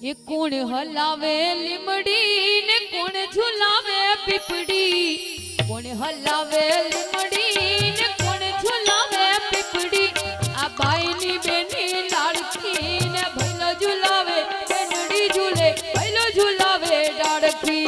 એ કોણ હલાવે લીમડી ને કોણ ઝુલાવે પીપડી, કોણ હલાવે લીમડી ને કોણ ઝુલાવે પીપડી, આ બાઈની બેની લાડકી ને ભૈલો ઝુલાવે બેનડી ઝૂલે ભૈલો ઝુલાવે ડાળકી.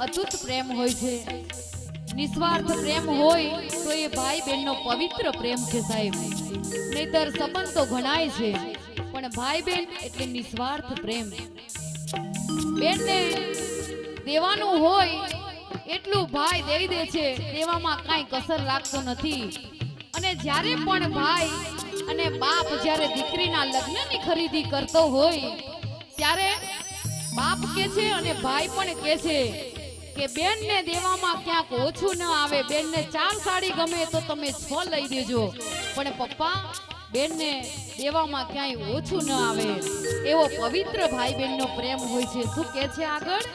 અતૂટ પ્રેમ હોય છે, નિસ્વાર્થ પ્રેમ હોય તો એ ભાઈ બહેનનો પવિત્ર પ્રેમ છે સાહેબ. નહીતર સંબંધ તો ઘણાય છે પણ ભાઈ બહેન એટલે નિસ્વાર્થ પ્રેમ. બેનને દેવાનું હોય એટલું ભાઈ દઈ દે છે, દેવામાં કાંઈ કસર લાગતો નથી. અને જ્યારે પણ ભાઈ અને બાપ જ્યારે દીકરીના લગ્નની ખરીદી કરતો હોય ત્યારે બાપ કે છે અને ભાઈ પણ કે છે કે બેનને દેવામાં ક્યાંક ઓછું ન આવે. બેનને 4 સાડી ગમે તો તમે 6 લઈ દેજો, પણ પપ્પા બેનને દેવામાં ક્યાંય ઓછું ન આવે. એવો પવિત્ર ભાઈ બહેનનો પ્રેમ હોય છે. શું કે છે આગળ?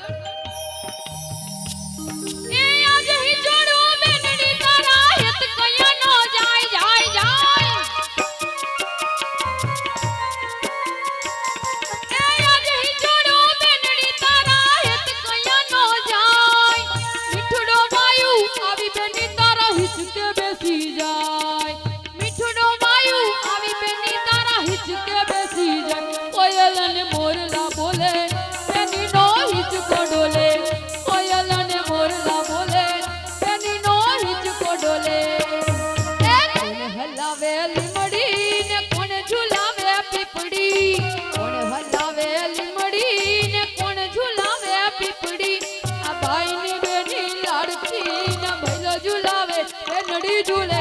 એ આજ હિજોડો બેનડી તારા હિત કયા નો જાય જાય જાય. ઝૂલે